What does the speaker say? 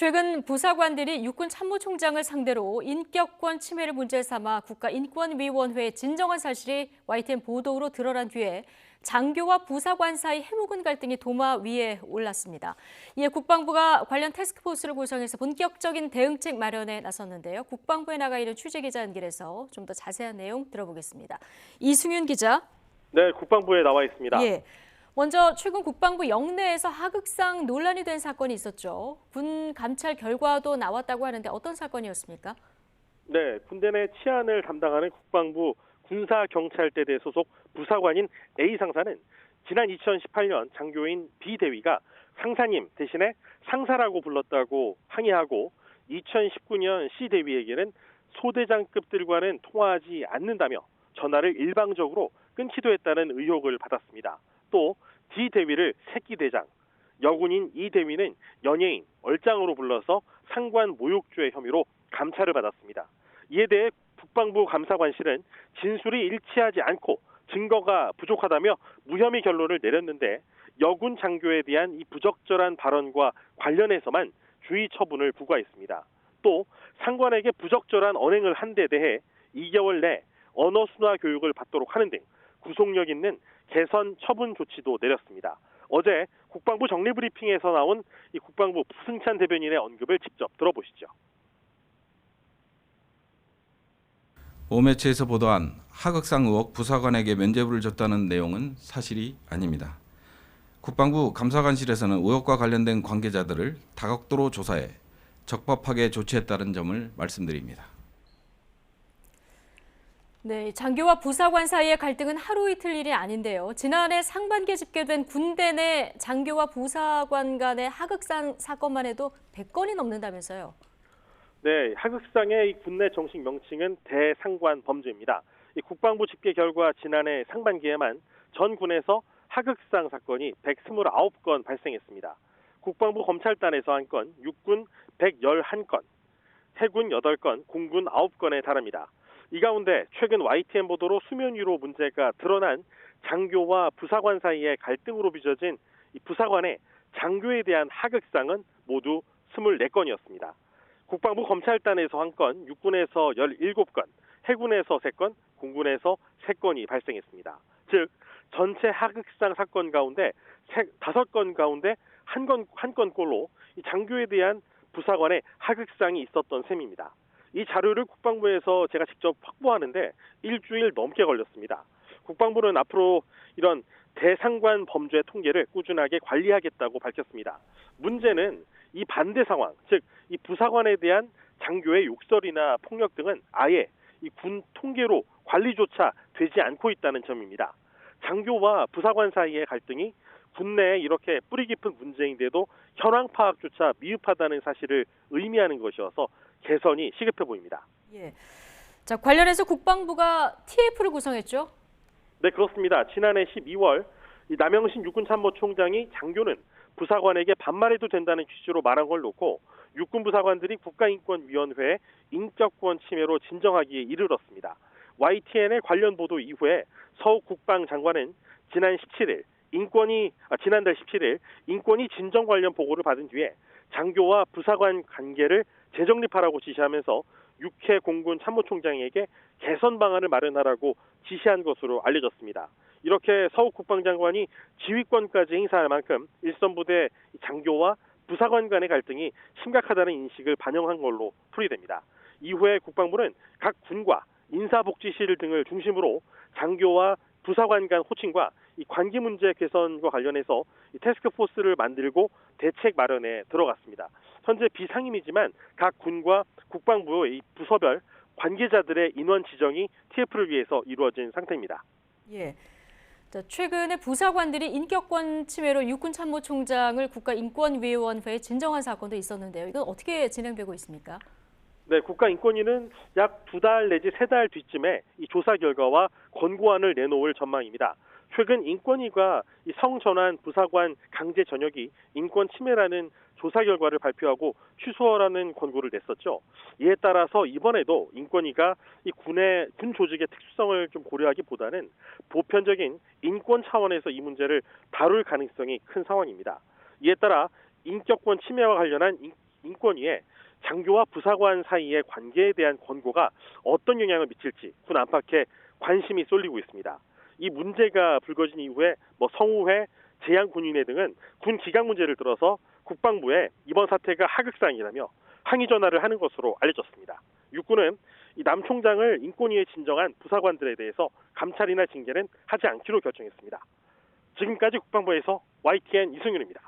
최근 부사관들이 육군 참모총장을 상대로 인격권 침해를 문제 삼아 국가인권위원회에 진정한 사실이 YTN 보도로 드러난 뒤에 장교와 부사관 사이 해묵은 갈등이 도마 위에 올랐습니다. 이에 국방부가 관련 태스크포스를 구성해서 본격적인 대응책 마련에 나섰는데요. 국방부에 나가 있는 취재기자 연결해서 좀 더 자세한 내용 들어보겠습니다. 이승윤 기자. 네, 국방부에 나와 있습니다. 예. 먼저 최근 국방부 영내에서 하극상 논란이 된 사건이 있었죠. 군 감찰 결과도 나왔다고 하는데 어떤 사건이었습니까? 네, 군대 내 치안을 담당하는 국방부 군사경찰대대 소속 부사관인 A 상사는 지난 2018년 장교인 B 대위가 상사님 대신에 상사라고 불렀다고 항의하고 2019년 C 대위에게는 소대장급들과는 통화하지 않는다며 전화를 일방적으로 끊기도 했다는 의혹을 받았습니다. 또 D 대위를 새끼 대장, 여군인 E 대위는 연예인, 얼짱으로 불러서 상관 모욕죄 혐의로 감찰을 받았습니다. 이에 대해 국방부 감사관실은 진술이 일치하지 않고 증거가 부족하다며 무혐의 결론을 내렸는데 여군 장교에 대한 이 부적절한 발언과 관련해서만 주의 처분을 부과했습니다. 또 상관에게 부적절한 언행을 한 데 대해 2개월 내 언어 순화 교육을 받도록 하는 등 구속력 있는 개선 처분 조치도 내렸습니다. 어제 국방부 정례브리핑에서 나온 이 국방부 부승찬 대변인의 언급을 직접 들어보시죠. 오매체에서 보도한 하극상 의혹 부사관에게 면죄부를 줬다는 내용은 사실이 아닙니다. 국방부 감사관실에서는 의혹과 관련된 관계자들을 다각도로 조사해 적법하게 조치했다는 점을 말씀드립니다. 네, 장교와 부사관 사이의 갈등은 하루 이틀 일이 아닌데요. 지난해 상반기에 집계된 군대 내 장교와 부사관 간의 하극상 사건만 해도 100건이 넘는다면서요. 네, 하극상의 이 군내 정식 명칭은 대상관 범죄입니다. 이 국방부 집계 결과 지난해 상반기에만 전 군에서 하극상 사건이 129건 발생했습니다. 국방부 검찰단에서 한 건, 육군 111건, 해군 8건, 공군 9건에 달합니다. 이 가운데 최근 YTN 보도로 수면 위로 문제가 드러난 장교와 부사관 사이의 갈등으로 빚어진 이 부사관의 장교에 대한 하극상은 모두 24건이었습니다. 국방부 검찰단에서 한 건, 육군에서 17건, 해군에서 3건, 공군에서 3건이 발생했습니다. 즉 전체 하극상 사건 가운데 5건 가운데 한 건꼴로 이 장교에 대한 부사관의 하극상이 있었던 셈입니다. 이 자료를 국방부에서 제가 직접 확보하는데 일주일 넘게 걸렸습니다. 국방부는 앞으로 이런 대상관 범죄 통계를 꾸준하게 관리하겠다고 밝혔습니다. 문제는 이 반대 상황, 즉 이 부사관에 대한 장교의 욕설이나 폭력 등은 아예 이 군 통계로 관리조차 되지 않고 있다는 점입니다. 장교와 부사관 사이의 갈등이 군내에 이렇게 뿌리 깊은 문제인데도 현황 파악조차 미흡하다는 사실을 의미하는 것이어서 개선이 시급해 보입니다. 예. 자, 관련해서 국방부가 TF를 구성했죠? 네, 그렇습니다. 지난해 12월 이 남영신 육군참모총장이 장교는 부사관에게 반말해도 된다는 취지로 말한 걸 놓고 육군 부사관들이 국가인권위원회에 인격권 침해로 진정하기에 이르렀습니다. YTN의 관련 보도 이후에 서욱 국방장관은 지난달 17일 인권위 진정 관련 보고를 받은 뒤에 장교와 부사관 관계를 재정립하라고 지시하면서 육해 공군 참모총장에게 개선 방안을 마련하라고 지시한 것으로 알려졌습니다. 이렇게 서욱 국방장관이 지휘권까지 행사할 만큼 일선부대 장교와 부사관 간의 갈등이 심각하다는 인식을 반영한 걸로 풀이됩니다. 이후에 국방부는 각 군과 인사복지실 등을 중심으로 장교와 부사관 간 호칭과 이 관계 문제 개선과 관련해서 이 태스크포스를 만들고 대책 마련에 들어갔습니다. 현재 비상임이지만 각 군과 국방부의 부서별 관계자들의 인원 지정이 TF를 위해서 이루어진 상태입니다. 예. 자, 최근에 부사관들이 인격권 침해로 육군 참모총장을 국가인권위원회에 진정한 사건도 있었는데요. 이건 어떻게 진행되고 있습니까? 네, 국가인권위는 약 2달 내지 3달 뒤쯤에 이 조사 결과와 권고안을 내놓을 전망입니다. 최근 인권위가 이 성전환 부사관 강제 전역이 인권 침해라는 조사 결과를 발표하고 취소하라는 권고를 냈었죠. 이에 따라서 이번에도 인권위가 이 군 조직의 특수성을 좀 고려하기보다는 보편적인 인권 차원에서 이 문제를 다룰 가능성이 큰 상황입니다. 이에 따라 인격권 침해와 관련한 인권위에 장교와 부사관 사이의 관계에 대한 권고가 어떤 영향을 미칠지 군 안팎에 관심이 쏠리고 있습니다. 이 문제가 불거진 이후에 성우회, 제양군인회 등은 군 기강 문제를 들어서 국방부에 이번 사태가 하극상이라며 항의 전화를 하는 것으로 알려졌습니다. 육군은 이 남 총장을 인권위에 진정한 부사관들에 대해서 감찰이나 징계는 하지 않기로 결정했습니다. 지금까지 국방부에서 YTN 이승윤입니다.